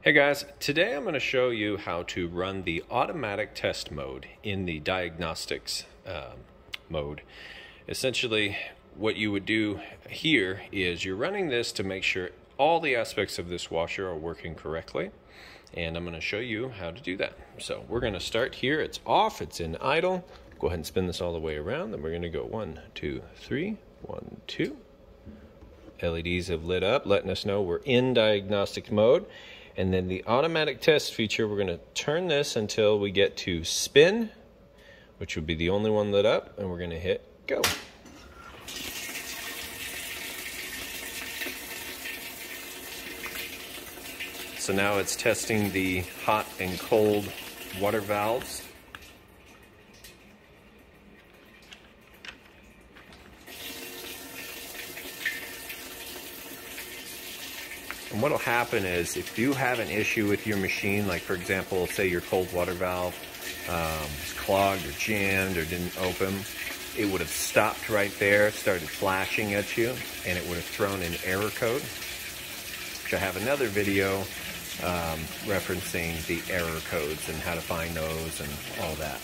Hey guys, today I'm going to show you how to run the automatic test mode in the diagnostics mode. Essentially, what you would do here is you're running this to make sure all the aspects of this washer are working correctly, and I'm going to show you how to do that. So we're going to start here. It's off, it's in idle. Go ahead and spin this all the way around. Then we're going to go 1, 2, 3, 1, 2. LEDs have lit up, letting us know we're in diagnostic mode. And then the automatic test feature, we're going to turn this until we get to spin, which would be the only one lit up, and we're going to hit go. So now it's testing the hot and cold water valves. And what will happen is if you have an issue with your machine, like for example, say your cold water valve is clogged or jammed or didn't open, it would have stopped right there, started flashing at you, and it would have thrown an error code. Which I have another video referencing the error codes and how to find those and all that.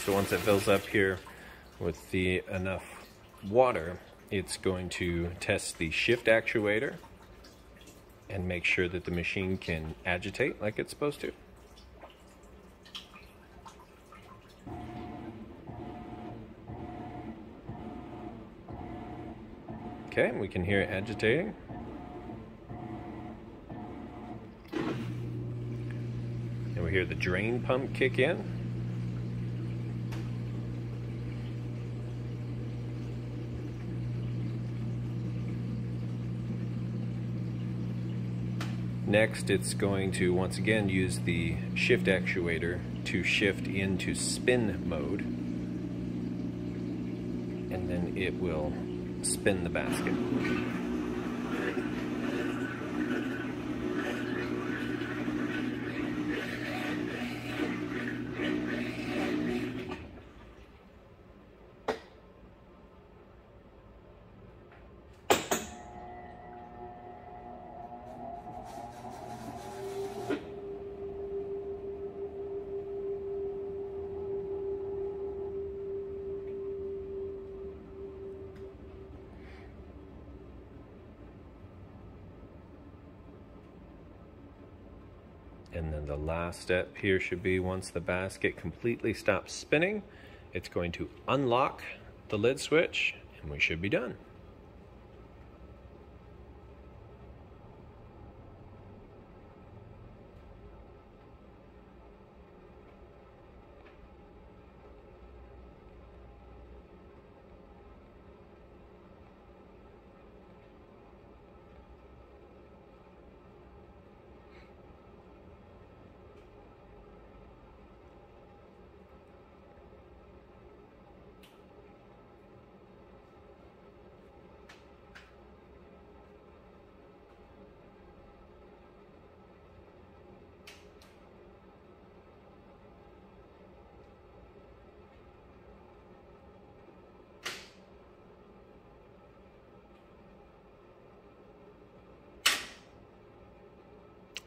So once it fills up here with enough water, it's going to test the shift actuator and make sure that the machine can agitate like it's supposed to. Okay, we can hear it agitating. And we hear the drain pump kick in. Next, it's going to once again use the shift actuator to shift into spin mode, and then it will spin the basket. And then the last step here should be once the basket completely stops spinning, it's going to unlock the lid switch and we should be done.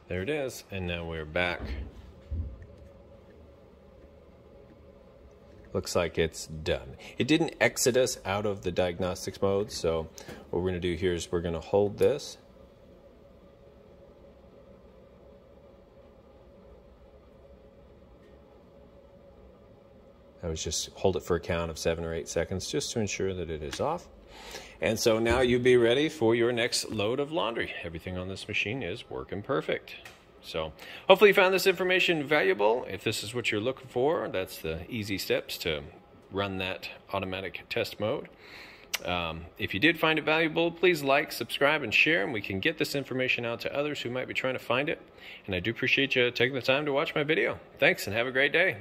There it is, and now we're back. Looks like it's done. It didn't exit us out of the diagnostics mode, so what we're going to do here is we're going to hold this. I was just hold it for a count of 7 or 8 seconds just to ensure that it is off. And so now you'll be ready for your next load of laundry. Everything on this machine is working perfect. So hopefully you found this information valuable. If this is what you're looking for, that's the easy steps to run that automatic test mode. If you did find it valuable, please like, subscribe, and share, and we can get this information out to others who might be trying to find it. And I do appreciate you taking the time to watch my video. Thanks, and have a great day.